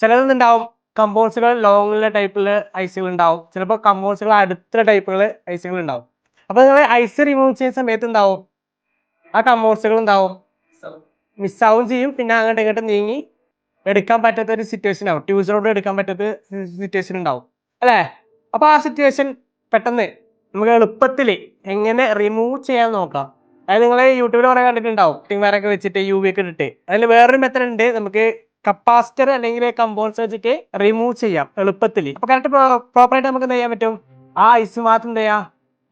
ചിലതുണ്ടാവും കമ്പോൺസുകൾ ലോങ്ങിലെ ടൈപ്പില് ഐസുകൾ ഉണ്ടാവും, ചിലപ്പോൾ കമ്പോൺസുകൾ അടുത്ത ടൈപ്പുകൾ ഐസുകൾ ഉണ്ടാവും. അപ്പൊ നിങ്ങൾ ഐസ് റിമൂവ് ചെയ്യുന്ന സമയത്ത് എന്താവും, ആ കമ്പോൺസുകൾ ഉണ്ടാവും മിസ്സാവും ചെയ്യും. പിന്നെ അങ്ങോട്ട് ഇങ്ങോട്ട് നീങ്ങി എടുക്കാൻ പറ്റാത്ത ഒരു സിറ്റുവേഷൻ ആവും, ട്യൂസറോട് എടുക്കാൻ പറ്റാത്ത സിറ്റുവേഷൻ ഉണ്ടാവും അല്ലേ. അപ്പൊ ആ സിറ്റുവേഷൻ പെട്ടെന്ന് നമുക്ക് എളുപ്പത്തിൽ എങ്ങനെ റിമൂവ് ചെയ്യാൻ നോക്കാം. അതായത് നിങ്ങൾ യൂട്യൂബിൽ കുറെ കണ്ടിട്ടുണ്ടാവും ടിങ്ങാരൊക്കെ വെച്ചിട്ട് യു വി ഒക്കെ ഇട്ടിട്ട്. അതിൽ വേറൊരു മെത്തഡ് ഉണ്ട്, നമുക്ക് കപ്പാസിറ്റർ അല്ലെങ്കിൽ കമ്പോൺസ് വെച്ചിട്ട് റിമൂവ് ചെയ്യാം എളുപ്പത്തിൽ. അപ്പൊ കറക്റ്റ് പ്രോപ്പറായിട്ട് നമുക്ക് എന്ത് ചെയ്യാൻ പറ്റും, ആ ഐസ് മാത്രം എന്ത് ചെയ്യാം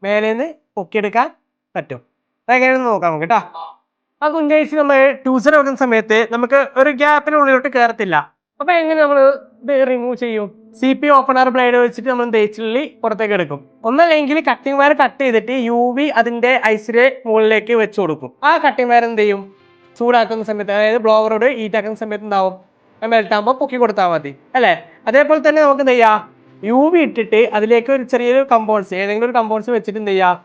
മേലേന്ന് പൊക്കിയെടുക്കാൻ പറ്റും. അതെങ്ങനെയാണെന്ന് നോക്കാം നമുക്ക് കേട്ടോ. ആ കുഞ്ചേഴ്സ് നമ്മൾ ട്യൂസർ വെക്കുന്ന സമയത്ത് നമുക്ക് ഒരു ഗ്യാപ്പിനുള്ളിലോട്ട് കയറത്തില്ല. അപ്പൊ എങ്ങനെ നമ്മൾ ഇത് റിമൂവ് ചെയ്യും? CP ഓപ്പണർ ബ്ലേഡ് വെച്ചിട്ട് നമ്മൾ തേച്ചിള്ളി പുറത്തേക്ക് എടുക്കും. ഒന്നല്ലെങ്കിൽ കട്ടിംഗ് വയർ കട്ട് ചെയ്തിട്ട് UV അതിന്റെ ഐസിന്റെ മുകളിലേക്ക് വെച്ച് കൊടുക്കും. ആ കട്ടിംഗ് വയർ എന്ത് ചെയ്യും, ചൂടാക്കുന്ന സമയത്ത് അതായത് ബ്ലോവറോട് ഹീറ്റ് ആക്കുന്ന സമയത്ത് എന്താവും, മെൽറ്റ് ആകുമ്പോൾ പൊക്കി കൊടുത്താൽ മതി അല്ലേ. അതേപോലെ തന്നെ നമുക്ക് എന്ത് ചെയ്യാം, UV ഇട്ടിട്ട് അതിലേക്ക് ഒരു ചെറിയൊരു കമ്പോൺസ് ഏതെങ്കിലും ഒരു കമ്പോൺസ് വെച്ചിട്ട് എന്ത് ചെയ്യാം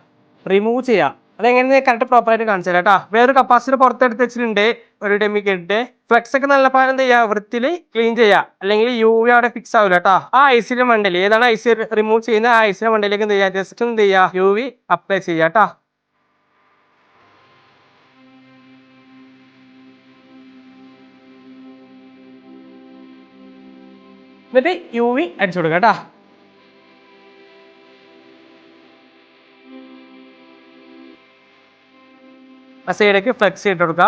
റിമൂവ് ചെയ്യാം. അതെങ്ങനെ കറക്റ്റ് പ്രോപ്പറായിട്ട് കാണിച്ചു തരാം കേട്ടോ. വേറൊരു കപ്പാസിറ്റർ പുറത്തെടുത്ത് വെച്ചിട്ടുണ്ട്, ഒരു ഡെമി കേട്ടിട്ട്. ഫ്ലെക്സ് ഒക്കെ നല്ല പാലം എന്ത് ചെയ്യുക, വൃത്തിയിൽ ക്ലീൻ ചെയ്യുക, അല്ലെങ്കിൽ UV അവിടെ ഫിക്സ് ആവില്ല കേട്ടോ. ആ ഐസിന്റെ മണ്ടയിൽ ഏതാണ് ഐസ് റിമൂവ് ചെയ്യുന്ന ആ ഐസിന്റെ മണ്ടയിലേക്ക് എന്ത് ചെയ്യുക, ജസ്റ്റ് എന്ത് ചെയ്യുക UV അപ്ലൈ ചെയ്യുക കേട്ടോ. എന്നിട്ട് UV അടിച്ചു കൊടുക്കുക കേട്ടോ. ആ സൈഡേക്ക് ഫ്ലെക്സ് ഇട്ട് കൊടുക്കുക.